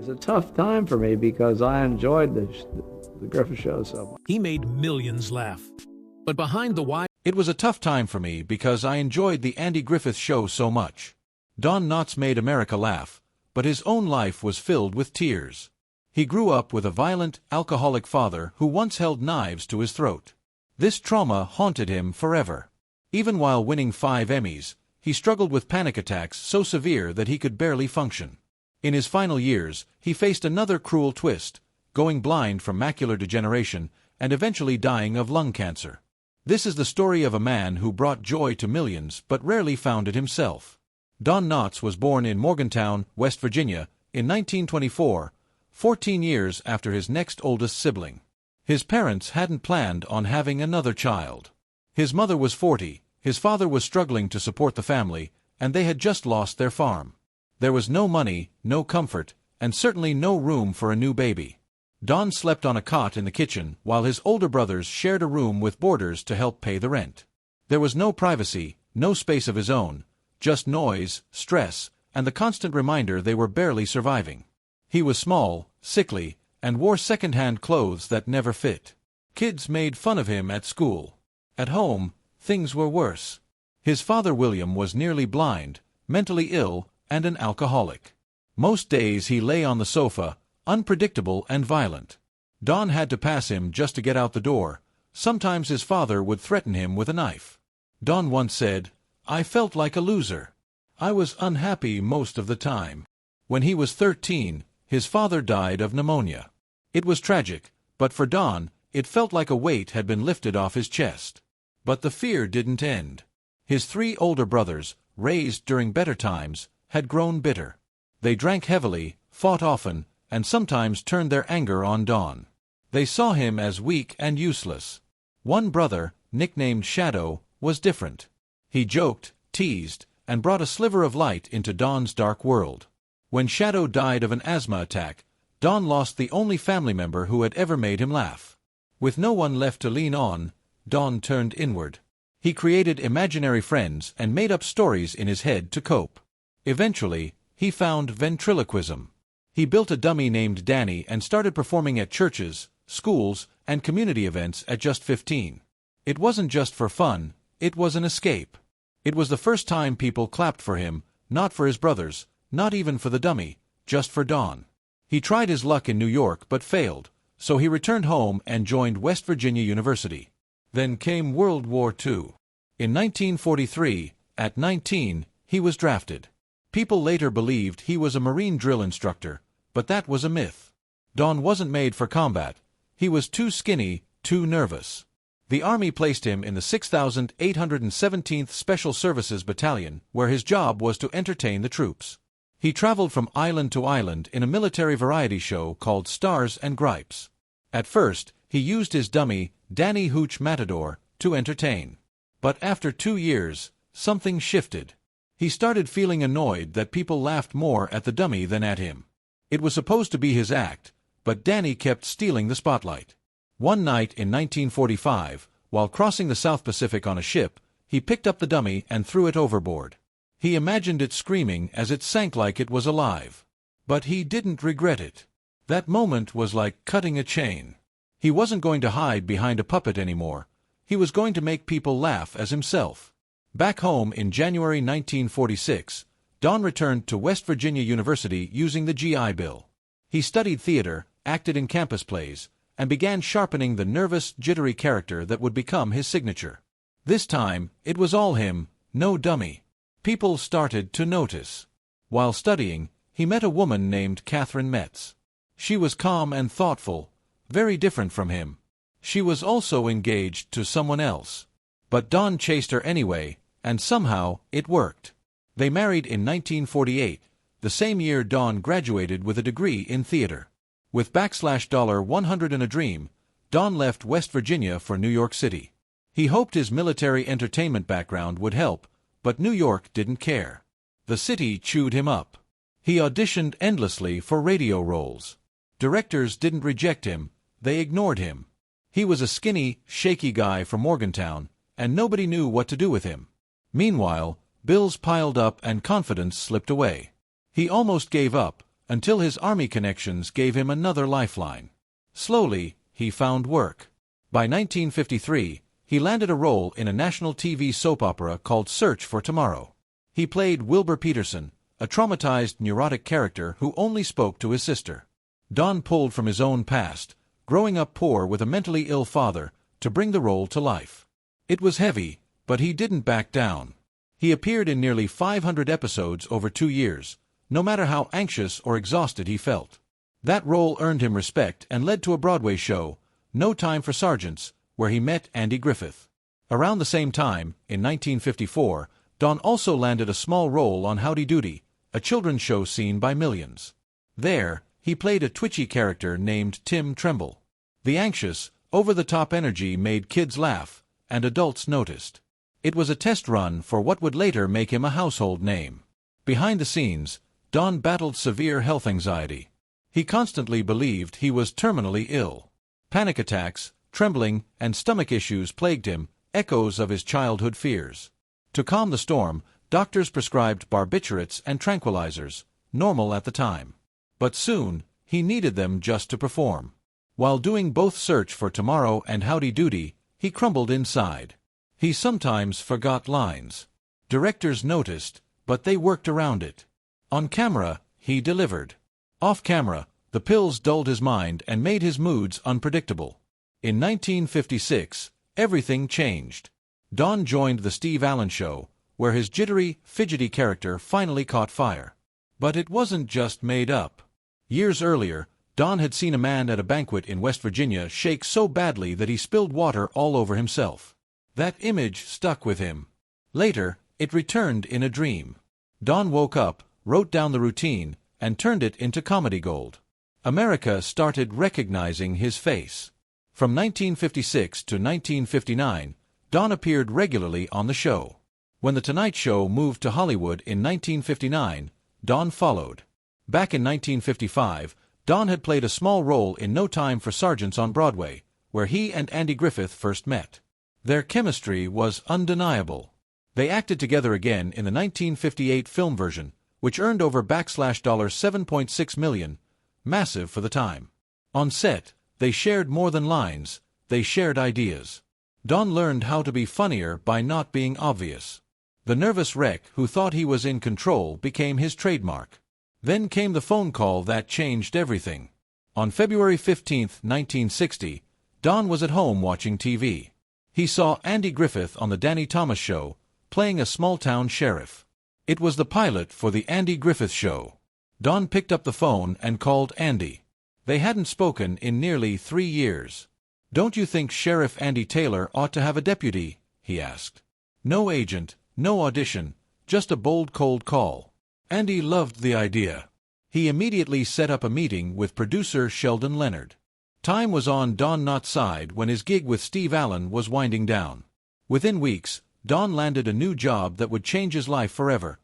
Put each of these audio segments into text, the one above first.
was a tough time for me because I enjoyed the Griffith show so much. He made millions laugh. But behind the wire, It was a tough time for me because I enjoyed the Andy Griffith Show so much. Don Knotts made America laugh, but his own life was filled with tears. He grew up with a violent, alcoholic father who once held knives to his throat. This trauma haunted him forever. Even while winning 5 Emmys, he struggled with panic attacks so severe that he could barely function. In his final years, he faced another cruel twist, going blind from macular degeneration and eventually dying of lung cancer. This is the story of a man who brought joy to millions but rarely found it himself. Don Knotts was born in Morgantown, West Virginia, in 1924, 14 years after his next oldest sibling. His parents hadn't planned on having another child. His mother was 40, his father was struggling to support the family, and they had just lost their farm. There was no money, no comfort, and certainly no room for a new baby. Don slept on a cot in the kitchen while his older brothers shared a room with boarders to help pay the rent. There was no privacy, no space of his own, just noise, stress, and the constant reminder they were barely surviving. He was small, sickly, and wore second-hand clothes that never fit. Kids made fun of him at school. At home, things were worse. His father William was nearly blind, mentally ill, and an alcoholic. Most days he lay on the sofa, unpredictable and violent. Don had to pass him just to get out the door. Sometimes his father would threaten him with a knife. Don once said, "I felt like a loser. I was unhappy most of the time." When he was 13, his father died of pneumonia. It was tragic, but for Don, it felt like a weight had been lifted off his chest. But the fear didn't end. His 3 older brothers, raised during better times, had grown bitter. They drank heavily, fought often, and sometimes turned their anger on Don. They saw him as weak and useless. One brother, nicknamed Shadow, was different. He joked, teased, and brought a sliver of light into Don's dark world. When Shadow died of an asthma attack, Don lost the only family member who had ever made him laugh. With no one left to lean on, Don turned inward. He created imaginary friends and made up stories in his head to cope. Eventually, he found ventriloquism. He built a dummy named Danny and started performing at churches, schools, and community events at just 15. It wasn't just for fun, it was an escape. It was the first time people clapped for him, not for his brothers, not even for the dummy, just for Don. He tried his luck in New York but failed, so he returned home and joined West Virginia University. Then came World War II. In 1943, at 19, he was drafted. People later believed he was a Marine drill instructor, but that was a myth. Don wasn't made for combat. He was too skinny, too nervous. The Army placed him in the 6,817th Special Services Battalion, where his job was to entertain the troops. He traveled from island to island in a military variety show called Stars and Gripes. At first, he used his dummy, Danny Hooch Matador, to entertain. But after 2 years, something shifted. He started feeling annoyed that people laughed more at the dummy than at him. It was supposed to be his act, but Danny kept stealing the spotlight. One night in 1945, while crossing the South Pacific on a ship, he picked up the dummy and threw it overboard. He imagined it screaming as it sank like it was alive. But he didn't regret it. That moment was like cutting a chain. He wasn't going to hide behind a puppet anymore. He was going to make people laugh as himself. Back home in January 1946, Don returned to West Virginia University using the GI Bill. He studied theater, acted in campus plays, and began sharpening the nervous, jittery character that would become his signature. This time, it was all him, no dummy. People started to notice. While studying, he met a woman named Catherine Metz. She was calm and thoughtful, very different from him. She was also engaged to someone else. But Don chased her anyway, and somehow it worked. They married in 1948, the same year Don graduated with a degree in theater. With $100 in a dream, Don left West Virginia for New York City. He hoped his military entertainment background would help, but New York didn't care. The city chewed him up. He auditioned endlessly for radio roles. Directors didn't reject him, they ignored him. He was a skinny, shaky guy from Morgantown, and nobody knew what to do with him. Meanwhile, bills piled up and confidence slipped away. He almost gave up, until his army connections gave him another lifeline. Slowly, he found work. By 1953, he landed a role in a national TV soap opera called Search for Tomorrow. He played Wilbur Peterson, a traumatized, neurotic character who only spoke to his sister. Don pulled from his own past, growing up poor with a mentally ill father, to bring the role to life. It was heavy, but he didn't back down. He appeared in nearly 500 episodes over 2 years, no matter how anxious or exhausted he felt. That role earned him respect and led to a Broadway show, No Time for Sergeants, where he met Andy Griffith. Around the same time, in 1954, Don also landed a small role on Howdy Doody, a children's show seen by millions. There, he played a twitchy character named Tim Tremble. The anxious, over-the-top energy made kids laugh, and adults noticed. It was a test run for what would later make him a household name. Behind the scenes, Don battled severe health anxiety. He constantly believed he was terminally ill. Panic attacks, trembling, and stomach issues plagued him, echoes of his childhood fears. To calm the storm, doctors prescribed barbiturates and tranquilizers, normal at the time. But soon, he needed them just to perform. While doing both Search for Tomorrow and Howdy Doody, he crumbled inside. He sometimes forgot lines. Directors noticed, but they worked around it. On camera, he delivered. Off camera, the pills dulled his mind and made his moods unpredictable. In 1956, everything changed. Don joined The Steve Allen Show, where his jittery, fidgety character finally caught fire. But it wasn't just made up. Years earlier, Don had seen a man at a banquet in West Virginia shake so badly that he spilled water all over himself. That image stuck with him. Later, it returned in a dream. Don woke up, wrote down the routine, and turned it into comedy gold. America started recognizing his face. From 1956 to 1959, Don appeared regularly on the show. When The Tonight Show moved to Hollywood in 1959, Don followed. Back in 1955, Don had played a small role in No Time for Sergeants on Broadway, where he and Andy Griffith first met. Their chemistry was undeniable. They acted together again in the 1958 film version, which earned over $7.6 million, massive for the time. On set, they shared more than lines, they shared ideas. Don learned how to be funnier by not being obvious. The nervous wreck who thought he was in control became his trademark. Then came the phone call that changed everything. On February 15, 1960, Don was at home watching TV. He saw Andy Griffith on The Danny Thomas Show, playing a small-town sheriff. It was the pilot for The Andy Griffith Show. Don picked up the phone and called Andy. They hadn't spoken in nearly 3 years. "Don't you think Sheriff Andy Taylor ought to have a deputy?" he asked. No agent, no audition, just a bold cold call. Andy loved the idea. He immediately set up a meeting with producer Sheldon Leonard. Time was on Don Knotts' side when his gig with Steve Allen was winding down. Within weeks, Don landed a new job that would change his life forever,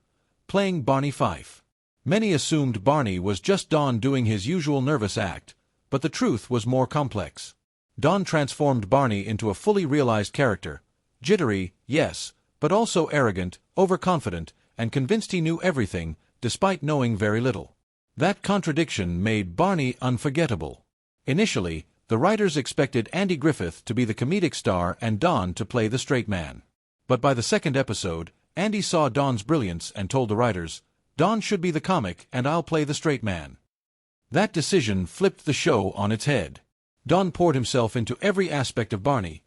playing Barney Fife. Many assumed Barney was just Don doing his usual nervous act, but the truth was more complex. Don transformed Barney into a fully realized character, jittery, yes, but also arrogant, overconfident, and convinced he knew everything, despite knowing very little. That contradiction made Barney unforgettable. Initially, the writers expected Andy Griffith to be the comedic star and Don to play the straight man. But by the second episode, Andy saw Don's brilliance and told the writers, "Don should be the comic and I'll play the straight man." That decision flipped the show on its head. Don poured himself into every aspect of Barney.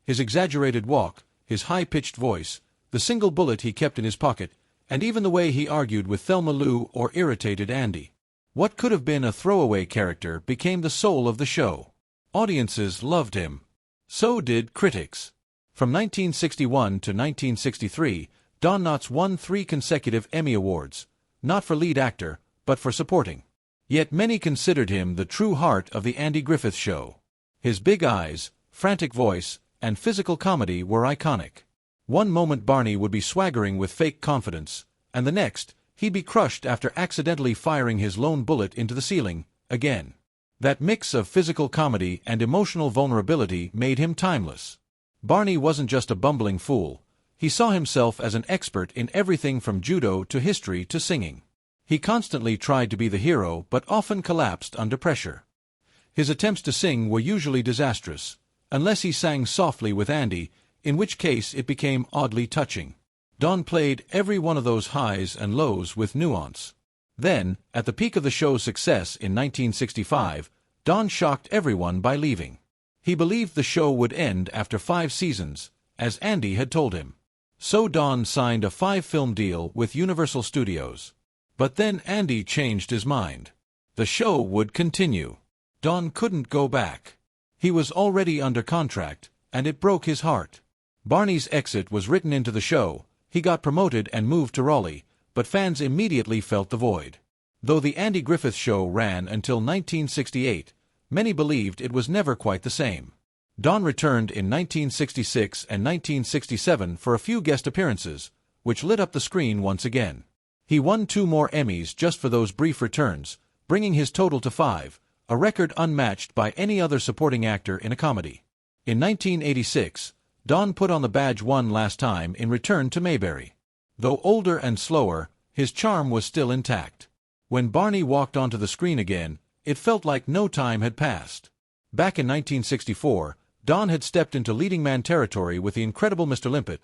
His exaggerated walk, his high-pitched voice, the single bullet he kept in his pocket, and even the way he argued with Thelma Lou or irritated Andy. What could have been a throwaway character became the soul of the show. Audiences loved him. So did critics. From 1961 to 1963, Don Knotts won 3 consecutive Emmy Awards, not for lead actor, but for supporting. Yet many considered him the true heart of the Andy Griffith Show. His big eyes, frantic voice, and physical comedy were iconic. One moment Barney would be swaggering with fake confidence, and the next, he'd be crushed after accidentally firing his lone bullet into the ceiling, again. That mix of physical comedy and emotional vulnerability made him timeless. Barney wasn't just a bumbling fool. He saw himself as an expert in everything from judo to history to singing. He constantly tried to be the hero but often collapsed under pressure. His attempts to sing were usually disastrous, unless he sang softly with Andy, in which case it became oddly touching. Don played every one of those highs and lows with nuance. Then, at the peak of the show's success in 1965, Don shocked everyone by leaving. He believed the show would end after 5 seasons, as Andy had told him. So Don signed a 5-film deal with Universal Studios. But then Andy changed his mind. The show would continue. Don couldn't go back. He was already under contract, and it broke his heart. Barney's exit was written into the show. He got promoted and moved to Raleigh, but fans immediately felt the void. Though the Andy Griffith Show ran until 1968, many believed it was never quite the same. Don returned in 1966 and 1967 for a few guest appearances, which lit up the screen once again. He won 2 more Emmys just for those brief returns, bringing his total to 5, a record unmatched by any other supporting actor in a comedy. In 1986, Don put on the badge one last time in Return to Mayberry. Though older and slower, his charm was still intact. When Barney walked onto the screen again, it felt like no time had passed. Back in 1964, Don had stepped into leading man territory with The Incredible Mr. Limpet,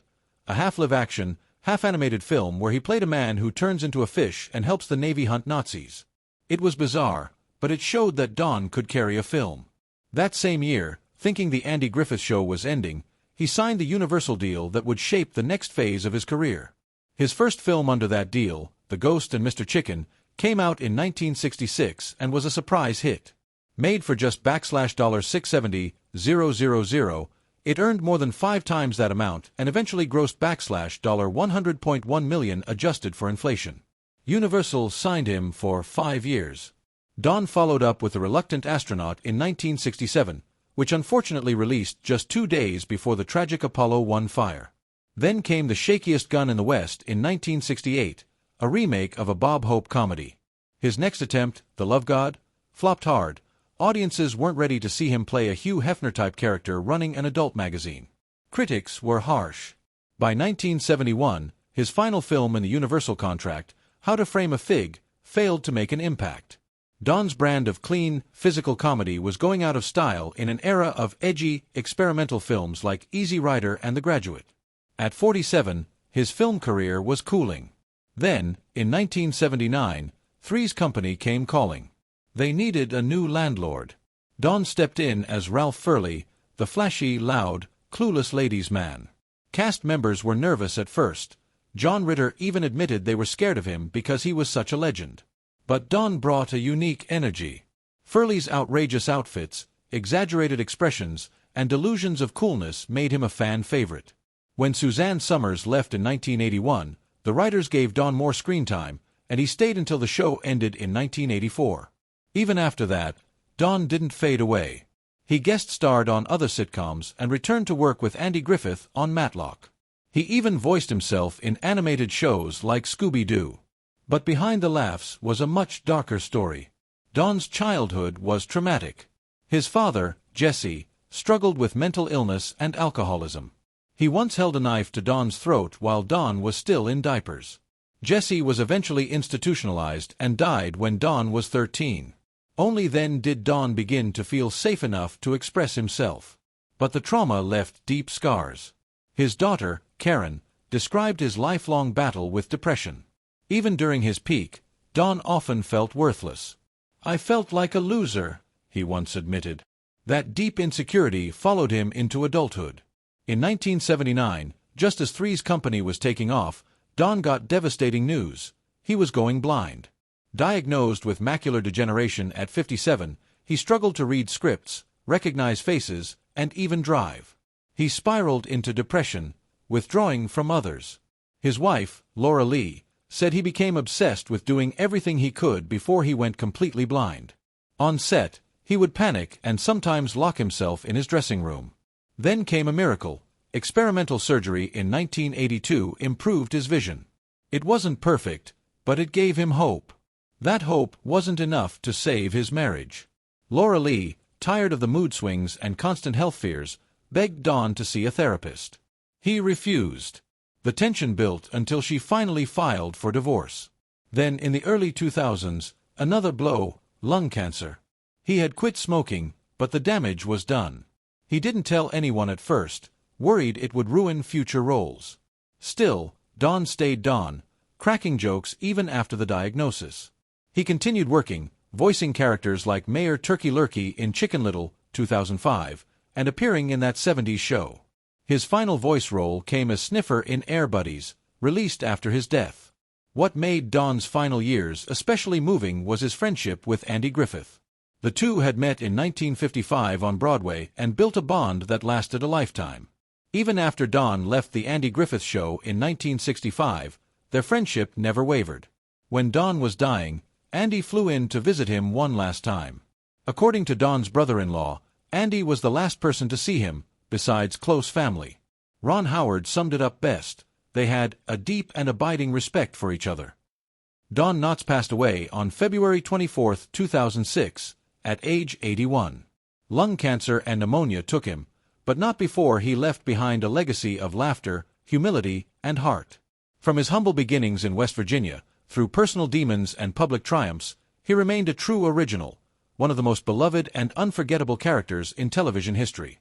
a half-live-action, half-animated film where he played a man who turns into a fish and helps the Navy hunt Nazis. It was bizarre, but it showed that Don could carry a film. That same year, thinking the Andy Griffith Show was ending, he signed the Universal deal that would shape the next phase of his career. His first film under that deal, The Ghost and Mr. Chicken, came out in 1966 and was a surprise hit. Made for just $670,000, it earned more than 5 times that amount and eventually grossed $100.1 million adjusted for inflation. Universal signed him for 5 years. Don followed up with The Reluctant Astronaut in 1967, which unfortunately released just 2 days before the tragic Apollo 1 fire. Then came The Shakiest Gun in the West in 1968, a remake of a Bob Hope comedy. His next attempt, The Love God, flopped hard. Audiences weren't ready to see him play a Hugh Hefner-type character running an adult magazine. Critics were harsh. By 1971, his final film in the Universal contract, How to Frame a Fig, failed to make an impact. Don's brand of clean, physical comedy was going out of style in an era of edgy, experimental films like Easy Rider and The Graduate. At 47, his film career was cooling. Then, in 1979, Three's Company came calling. They needed a new landlord. Don stepped in as Ralph Furley, the flashy, loud, clueless ladies' man. Cast members were nervous at first. John Ritter even admitted they were scared of him because he was such a legend. But Don brought a unique energy. Furley's outrageous outfits, exaggerated expressions, and delusions of coolness made him a fan favorite. When Suzanne Summers left in 1981, the writers gave Don more screen time, and he stayed until the show ended in 1984. Even after that, Don didn't fade away. He guest-starred on other sitcoms and returned to work with Andy Griffith on Matlock. He even voiced himself in animated shows like Scooby-Doo. But behind the laughs was a much darker story. Don's childhood was traumatic. His father, Jesse, struggled with mental illness and alcoholism. He once held a knife to Don's throat while Don was still in diapers. Jesse was eventually institutionalized and died when Don was 13. Only then did Don begin to feel safe enough to express himself. But the trauma left deep scars. His daughter, Karen, described his lifelong battle with depression. Even during his peak, Don often felt worthless. "I felt like a loser," he once admitted. That deep insecurity followed him into adulthood. In 1979, just as Three's Company was taking off, Don got devastating news. He was going blind. Diagnosed with macular degeneration at 57, he struggled to read scripts, recognize faces, and even drive. He spiraled into depression, withdrawing from others. His wife, Laura Lee, said he became obsessed with doing everything he could before he went completely blind. On set, he would panic and sometimes lock himself in his dressing room. Then came a miracle. Experimental surgery in 1982 improved his vision. It wasn't perfect, but it gave him hope. That hope wasn't enough to save his marriage. Laura Lee, tired of the mood swings and constant health fears, begged Don to see a therapist. He refused. The tension built until she finally filed for divorce. Then, in the early 2000s, another blow, lung cancer. He had quit smoking, but the damage was done. He didn't tell anyone at first, worried it would ruin future roles. Still, Don stayed Don, cracking jokes even after the diagnosis. He continued working, voicing characters like Mayor Turkey Lurkey in Chicken Little, 2005, and appearing in that 70s show. His final voice role came as Sniffer in Air Buddies, released after his death. What made Don's final years especially moving was his friendship with Andy Griffith. The two had met in 1955 on Broadway and built a bond that lasted a lifetime. Even after Don left the Andy Griffith Show in 1965, their friendship never wavered. When Don was dying, Andy flew in to visit him one last time. According to Don's brother-in-law, Andy was the last person to see him, besides close family. Ron Howard summed it up best: they had a deep and abiding respect for each other. Don Knotts passed away on February 24, 2006, at age 81. Lung cancer and pneumonia took him, but not before he left behind a legacy of laughter, humility, and heart. From his humble beginnings in West Virginia, through personal demons and public triumphs, he remained a true original, one of the most beloved and unforgettable characters in television history.